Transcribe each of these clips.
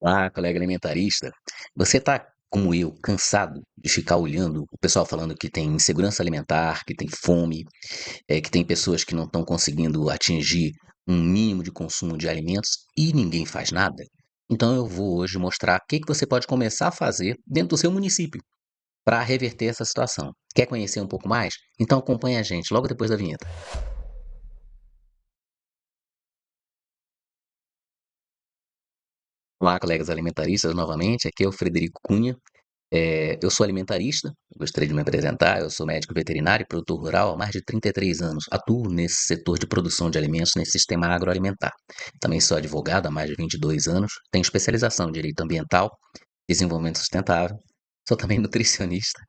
Ah, colega alimentarista, você está, como eu, cansado de ficar olhando o pessoal falando que tem insegurança alimentar, que tem fome, que tem pessoas que não estão conseguindo atingir um mínimo de consumo de alimentos e ninguém faz nada? Então eu vou hoje mostrar o que que você pode começar a fazer dentro do seu município para reverter essa situação. Quer conhecer um pouco mais? Então acompanhe a gente logo depois da vinheta. Olá, colegas alimentaristas, novamente, aqui é o Frederico Cunha. Eu sou alimentarista, gostaria de me apresentar. Eu sou médico veterinário e produtor rural há mais de 33 anos. Atuo nesse setor de produção de alimentos, nesse sistema agroalimentar. Também sou advogado há mais de 22 anos, tenho especialização em direito ambiental, desenvolvimento sustentável. Sou também nutricionista.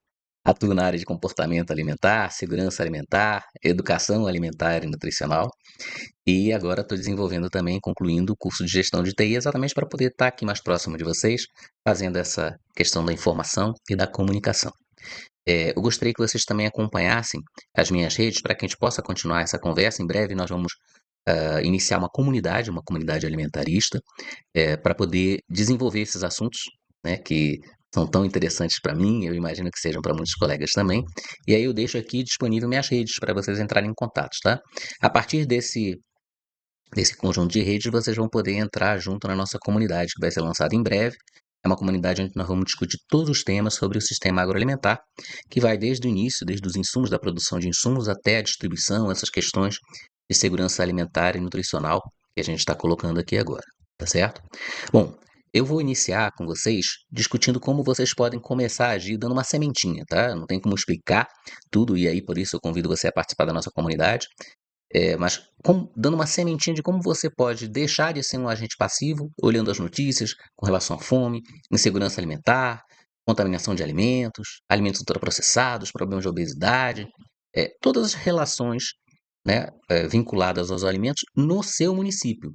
Atuo na área de comportamento alimentar, segurança alimentar, educação alimentar e nutricional. E agora estou desenvolvendo também, concluindo o curso de gestão de TI, exatamente para poder estar aqui mais próximo de vocês, fazendo essa questão da informação e da comunicação. Eu gostaria que vocês também acompanhassem as minhas redes para que a gente possa continuar essa conversa. Em breve nós vamos iniciar uma comunidade alimentarista, para poder desenvolver esses assuntos, né, que são tão interessantes para mim, eu imagino que sejam para muitos colegas também. E aí eu deixo aqui disponível minhas redes para vocês entrarem em contato, tá? A partir desse conjunto de redes, vocês vão poder entrar junto na nossa comunidade, que vai ser lançada em breve. É uma comunidade onde nós vamos discutir todos os temas sobre o sistema agroalimentar, que vai desde o início, desde os insumos, da produção de insumos até a distribuição, essas questões de segurança alimentar e nutricional que a gente está colocando aqui agora, tá certo? Bom, eu vou iniciar com vocês discutindo como vocês podem começar a agir dando uma sementinha, tá? Não tem como explicar tudo, e aí por isso eu convido você a participar da nossa comunidade. Mas dando uma sementinha de como você pode deixar de ser um agente passivo, olhando as notícias com relação à fome, insegurança alimentar, contaminação de alimentos, alimentos ultraprocessados, problemas de obesidade, todas as relações, né, vinculadas aos alimentos no seu município.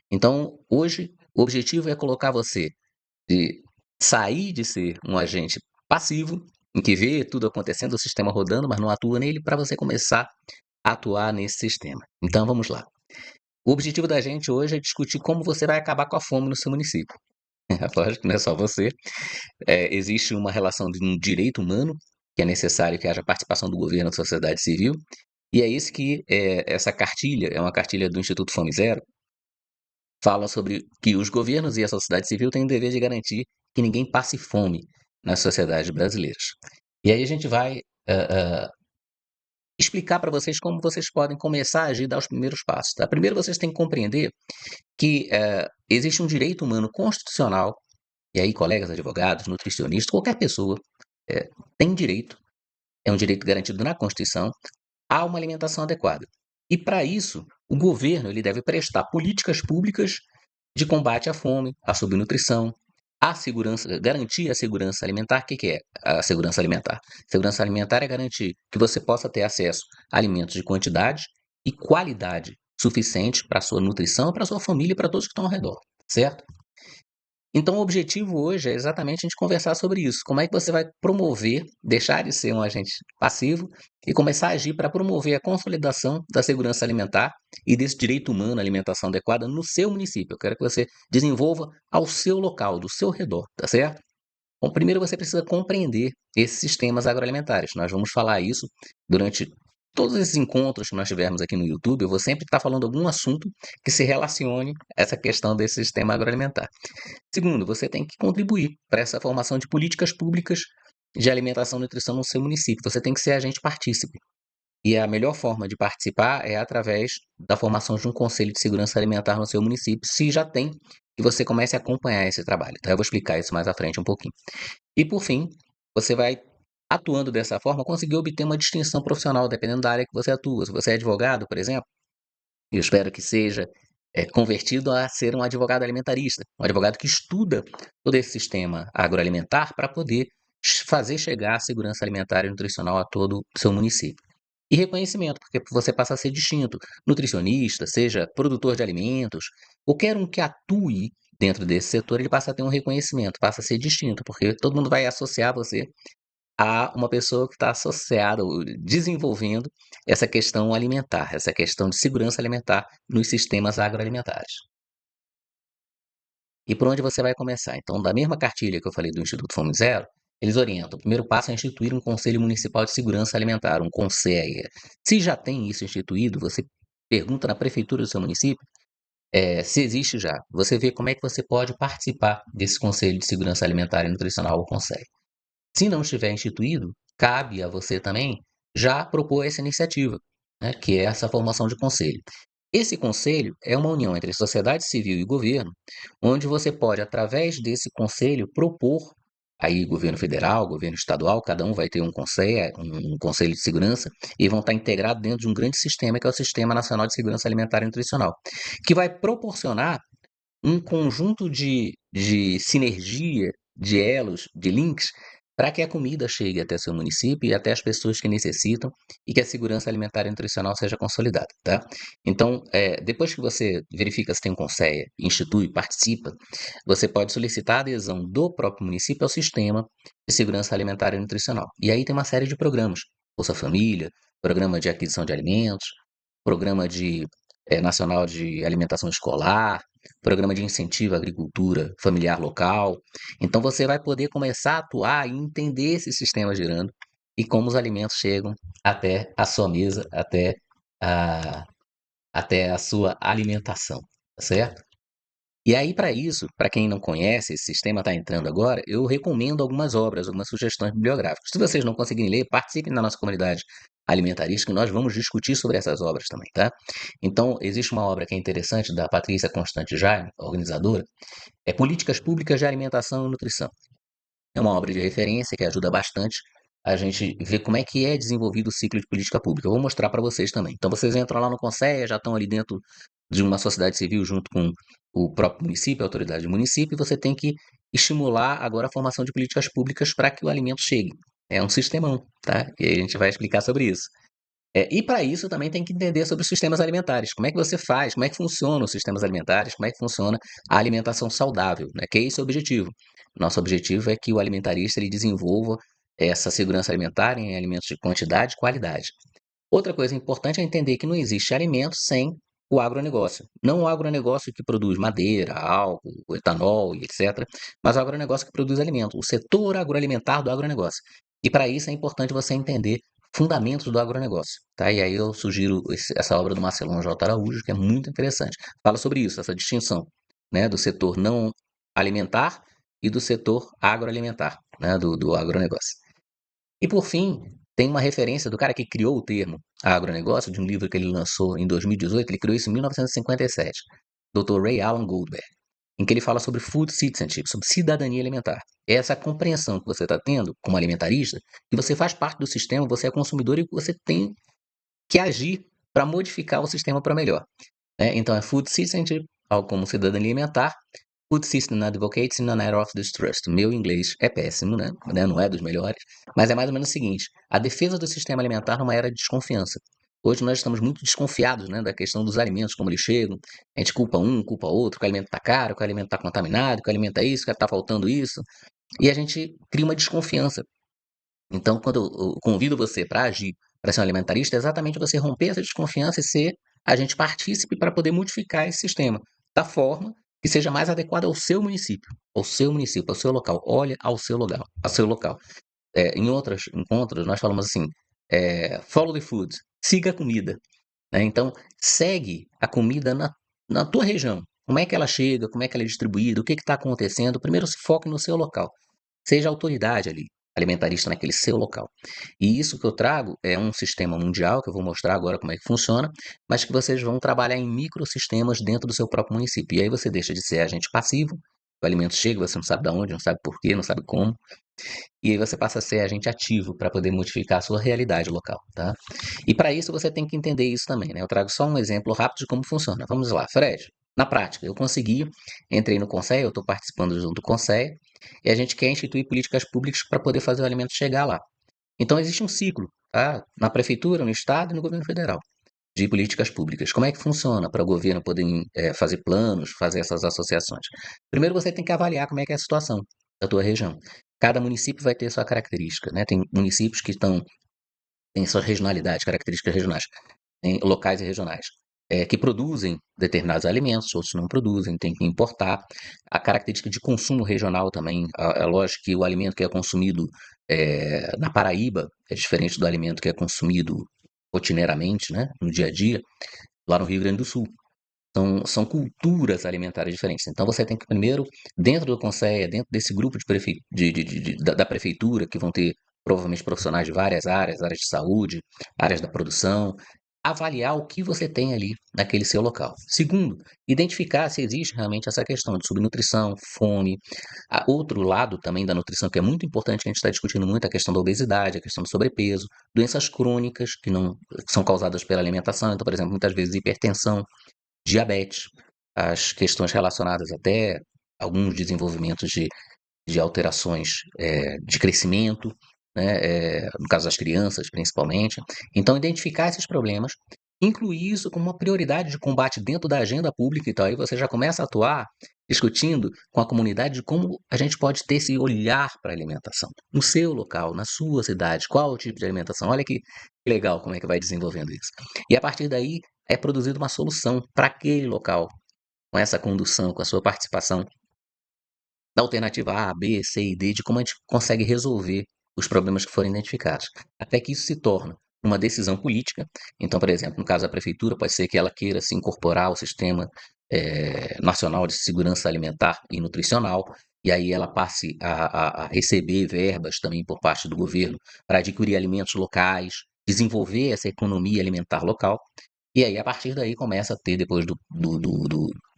Então, hoje, o objetivo é colocar você de sair de ser um agente passivo, em que vê tudo acontecendo, o sistema rodando, mas não atua nele, para você começar atuar nesse sistema. Então vamos lá. O objetivo da gente hoje é discutir como você vai acabar com a fome no seu município. Lógico que não é só você. Existe uma relação de um direito humano, que é necessário que haja participação do governo, da sociedade civil, e é isso que essa cartilha, é uma cartilha do Instituto Fome Zero, fala sobre que os governos e a sociedade civil têm o dever de garantir que ninguém passe fome nas sociedades brasileiras. E aí a gente vai explicar para vocês como vocês podem começar a agir, dar os primeiros passos, tá? Primeiro vocês têm que compreender que existe um direito humano constitucional, e aí colegas advogados, nutricionistas, qualquer pessoa eh, tem direito, é um direito garantido na Constituição, a uma alimentação adequada. E para isso, o governo ele deve prestar políticas públicas de combate à fome, à subnutrição, à segurança, garantir a segurança alimentar. O que que é a segurança alimentar? Segurança alimentar é garantir que você possa ter acesso a alimentos de quantidade e qualidade suficiente para a sua nutrição, para a sua família e para todos que estão ao redor, certo? Então, o objetivo hoje é exatamente a gente conversar sobre isso. Como é que você vai promover, deixar de ser um agente passivo e começar a agir para promover a consolidação da segurança alimentar e desse direito humano à alimentação adequada no seu município. Eu quero que você desenvolva ao seu local, do seu redor, tá certo? Bom, primeiro você precisa compreender esses sistemas agroalimentares. Nós vamos falar isso durante todos esses encontros que nós tivermos aqui no YouTube. Eu vou sempre estar falando algum assunto que se relacione a essa questão desse sistema agroalimentar. Segundo, você tem que contribuir para essa formação de políticas públicas de alimentação e nutrição no seu município. Você tem que ser agente partícipe. E a melhor forma de participar é através da formação de um conselho de segurança alimentar no seu município, se já tem, que você comece a acompanhar esse trabalho, tá? Eu vou explicar isso mais à frente um pouquinho. E por fim, você vai, atuando dessa forma, conseguir obter uma distinção profissional, dependendo da área que você atua. Se você é advogado, por exemplo, eu espero que seja convertido a ser um advogado alimentarista, um advogado que estuda todo esse sistema agroalimentar para poder fazer chegar a segurança alimentar e nutricional a todo o seu município. E reconhecimento, porque você passa a ser distinto. Nutricionista, seja produtor de alimentos, qualquer um que atue dentro desse setor, ele passa a ter um reconhecimento, passa a ser distinto, porque todo mundo vai associar você a uma pessoa que está associada ou desenvolvendo essa questão alimentar, essa questão de segurança alimentar nos sistemas agroalimentares. E por onde você vai começar? Então, da mesma cartilha que eu falei do Instituto Fome Zero, eles orientam. O primeiro passo é instituir um Conselho Municipal de Segurança Alimentar, um CONSEA. Se já tem isso instituído, você pergunta na prefeitura do seu município, se existe já. Você vê como é que você pode participar desse Conselho de Segurança Alimentar e Nutricional, o CONSEA. Se não estiver instituído, cabe a você também já propor essa iniciativa, né, que é essa formação de conselho. Esse conselho é uma união entre sociedade civil e governo, onde você pode, através desse conselho, propor, aí governo federal, governo estadual, cada um vai ter um conselho de segurança, e vão estar integrados dentro de um grande sistema, que é o Sistema Nacional de Segurança Alimentar e Nutricional, que vai proporcionar um conjunto de sinergia, de elos, de links, para que a comida chegue até seu município e até as pessoas que necessitam e que a segurança alimentar e nutricional seja consolidada, tá? Então, depois que você verifica se tem um CONSEA, institui, participa, você pode solicitar a adesão do próprio município ao sistema de segurança alimentar e nutricional. E aí tem uma série de programas, Bolsa Família, programa de aquisição de alimentos, programa nacional de alimentação escolar, programa de incentivo à agricultura familiar local. Então você vai poder começar a atuar e entender esse sistema girando e como os alimentos chegam até a sua mesa, a, até a sua alimentação, tá certo? E aí, para isso, para quem não conhece, esse sistema está entrando agora, eu recomendo algumas obras, algumas sugestões bibliográficas. Se vocês não conseguirem ler, participem da nossa comunidade alimentarista, que nós vamos discutir sobre essas obras também, tá? Então, existe uma obra que é interessante, da Patrícia Constante Jaime, organizadora, é Políticas Públicas de Alimentação e Nutrição. É uma obra de referência que ajuda bastante a gente ver como é que é desenvolvido o ciclo de política pública. Eu vou mostrar para vocês também. Então, vocês entram lá no CONSEA, já estão ali dentro de uma sociedade civil junto com o próprio município, a autoridade do município, e você tem que estimular agora a formação de políticas públicas para que o alimento chegue. É um sistemão, tá? E aí a gente vai explicar sobre isso. E para isso também tem que entender sobre os sistemas alimentares. Como é que você faz, como é que funcionam os sistemas alimentares, como é que funciona a alimentação saudável, né? Que é esse o objetivo. Nosso objetivo é que o alimentarista ele desenvolva essa segurança alimentar em alimentos de quantidade e qualidade. Outra coisa importante é entender que não existe alimento sem o agronegócio. Não o agronegócio que produz madeira, álcool, etanol e etc., mas o agronegócio que produz alimento, o setor agroalimentar do agronegócio. E para isso é importante você entender fundamentos do agronegócio, tá? E aí eu sugiro essa obra do Marcelão J. Araújo, que é muito interessante. Fala sobre isso, essa distinção, né, do setor não alimentar e do setor agroalimentar, né, do agronegócio. E por fim, tem uma referência do cara que criou o termo agronegócio, de um livro que ele lançou em 2018, ele criou isso em 1957, Dr. Ray Alan Goldberg, em que ele fala sobre food citizenship, sobre cidadania alimentar. É essa compreensão que você está tendo como alimentarista, que você faz parte do sistema, você é consumidor e você tem que agir para modificar o sistema para melhor, né? Então é food citizenship, algo como cidadania alimentar, Food System Advocates in an Era of Distrust. Meu inglês é péssimo, né? Não é dos melhores, mas é mais ou menos o seguinte: a defesa do sistema alimentar numa era de desconfiança. Hoje nós estamos muito desconfiados, né, da questão dos alimentos, como eles chegam. A gente culpa um, culpa outro, que o alimento está caro, que o alimento está contaminado, que o alimento é isso, que está faltando isso. E a gente cria uma desconfiança. Então, quando eu convido você para agir, para ser um alimentarista, é exatamente você romper essa desconfiança e ser agente partícipe para poder modificar esse sistema da forma que seja mais adequada ao seu município, ao seu local. Olha ao seu local. Em outros encontros, nós falamos assim: follow the food, siga a comida, né? Então, segue a comida na tua região. Como é que ela chega, como é que ela é distribuída, o que está acontecendo. Primeiro, se foque no seu local. Seja autoridade ali, alimentarista naquele seu local. E isso que eu trago é um sistema mundial, que eu vou mostrar agora como é que funciona, mas que vocês vão trabalhar em microsistemas dentro do seu próprio município. E aí você deixa de ser agente passivo, o alimento chega, você não sabe de onde, não sabe por quê, não sabe como, e aí você passa a ser agente ativo para poder modificar a sua realidade local, tá? E para isso você tem que entender isso também, né? Eu trago só um exemplo rápido de como funciona. Vamos lá, Fred. Na prática, eu consegui, entrei no Conselho, eu estou participando junto do Conselho, e a gente quer instituir políticas públicas para poder fazer o alimento chegar lá. Então existe um ciclo, tá? Na prefeitura, no estado e no governo federal, de políticas públicas. Como é que funciona para o governo poder fazer planos, fazer essas associações? Primeiro você tem que avaliar como é que é a situação da tua região. Cada município vai ter sua característica, né? Tem municípios que têm suas regionalidades, características regionais, tem locais e regionais. que produzem determinados alimentos, outros não produzem, tem que importar. A característica de consumo regional também, é lógico que o alimento que é consumido na Paraíba é diferente do alimento que é consumido rotineiramente, né, no dia a dia, lá no Rio Grande do Sul. São culturas alimentares diferentes. Então você tem que primeiro, dentro do Conceea, dentro desse grupo da prefeitura, que vão ter provavelmente profissionais de várias áreas, áreas de saúde, áreas da produção, avaliar o que você tem ali naquele seu local. Segundo, identificar se existe realmente essa questão de subnutrição, fome. Outro lado também da nutrição que é muito importante, que a gente está discutindo muito, a questão da obesidade, a questão do sobrepeso, doenças crônicas que não que são causadas pela alimentação. Então, por exemplo, muitas vezes hipertensão, diabetes, as questões relacionadas até alguns desenvolvimentos de alterações de crescimento, né, no caso das crianças principalmente. Então, identificar esses problemas, incluir isso como uma prioridade de combate dentro da agenda pública, então aí você já começa a atuar discutindo com a comunidade de como a gente pode ter esse olhar para a alimentação. No seu local, na sua cidade, qual o tipo de alimentação? Olha que legal como é que vai desenvolvendo isso. E a partir daí é produzida uma solução para aquele local, com essa condução, com a sua participação da alternativa A, B, C e D, de como a gente consegue resolver os problemas que forem identificados, até que isso se torne uma decisão política. Então, por exemplo, no caso da prefeitura, pode ser que ela queira se incorporar ao Sistema Nacional de Segurança Alimentar e Nutricional, e aí ela passe a receber verbas também por parte do governo para adquirir alimentos locais, desenvolver essa economia alimentar local, e aí a partir daí começa a ter, depois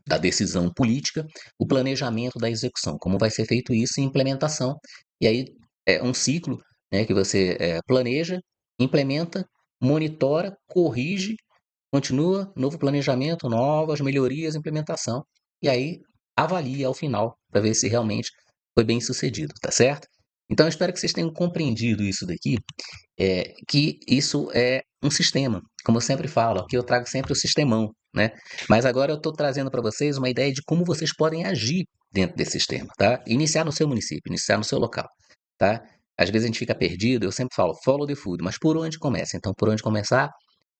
da decisão política, o planejamento da execução, como vai ser feito isso e implementação. E aí é um ciclo, né, que você planeja, implementa, monitora, corrige, continua, novo planejamento, novas melhorias, implementação, e aí avalia ao final para ver se realmente foi bem sucedido, tá certo? Então eu espero que vocês tenham compreendido isso daqui, que isso é um sistema, como eu sempre falo, aqui eu trago sempre o sistemão, né? Mas agora eu estou trazendo para vocês uma ideia de como vocês podem agir dentro desse sistema, tá? Iniciar no seu município, iniciar no seu local, tá? Às vezes a gente fica perdido, eu sempre falo, follow the food, mas por onde começa? Então, por onde começar?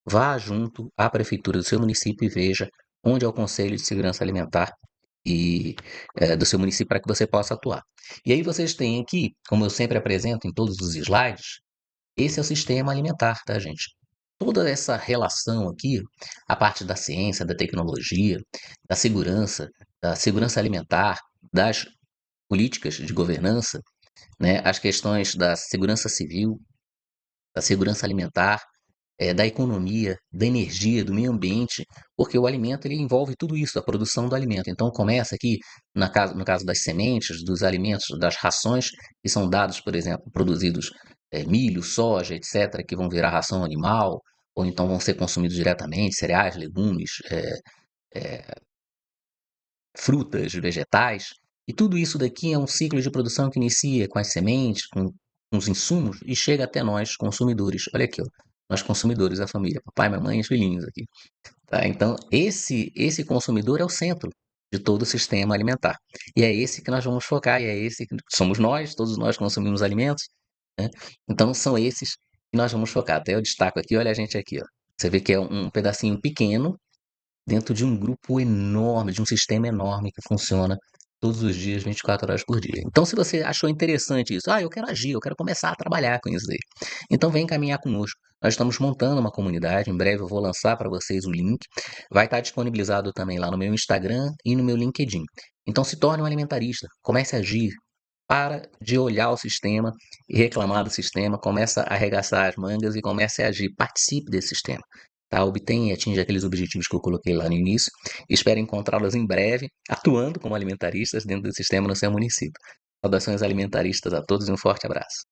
Vá junto à prefeitura do seu município e veja onde é o Conselho de Segurança Alimentar e do seu município para que você possa atuar. E aí vocês têm aqui, como eu sempre apresento em todos os slides, esse é o sistema alimentar, tá, gente? Toda essa relação aqui, a parte da ciência, da tecnologia, da segurança alimentar, das políticas de governança, né, as questões da segurança civil, da segurança alimentar, da economia, da energia, do meio ambiente, porque o alimento ele envolve tudo isso, a produção do alimento. Então começa aqui, no caso das sementes, dos alimentos, das rações que são dados, por exemplo, produzidos milho, soja, etc., que vão virar ração animal, ou então vão ser consumidos diretamente, cereais, legumes, frutas, vegetais, e tudo isso daqui é um ciclo de produção que inicia com as sementes, com os insumos e chega até nós, consumidores. Olha aqui, ó, nós consumidores, a família, papai, mamãe e os filhinhos aqui. Tá? Então, esse consumidor é o centro de todo o sistema alimentar. E é esse que nós vamos focar, e é esse que somos nós, todos nós consumimos alimentos, né? Então, são esses que nós vamos focar. Até eu destaco aqui, olha a gente aqui, ó. Você vê que é um pedacinho pequeno dentro de um grupo enorme, de um sistema enorme que funciona todos os dias, 24 horas por dia. Então, se você achou interessante isso, eu quero agir, eu quero começar a trabalhar com isso aí. Então, vem caminhar conosco. Nós estamos montando uma comunidade, em breve eu vou lançar para vocês o link. Vai estar disponibilizado também lá no meu Instagram e no meu LinkedIn. Então, se torne um alimentarista, comece a agir. Para de olhar o sistema e reclamar do sistema, começa a arregaçar as mangas e comece a agir. Participe desse sistema. Tá? Obtenha e atinja aqueles objetivos que eu coloquei lá no início. Espero encontrá-los em breve, atuando como alimentaristas dentro do sistema no seu município. Saudações alimentaristas a todos e um forte abraço.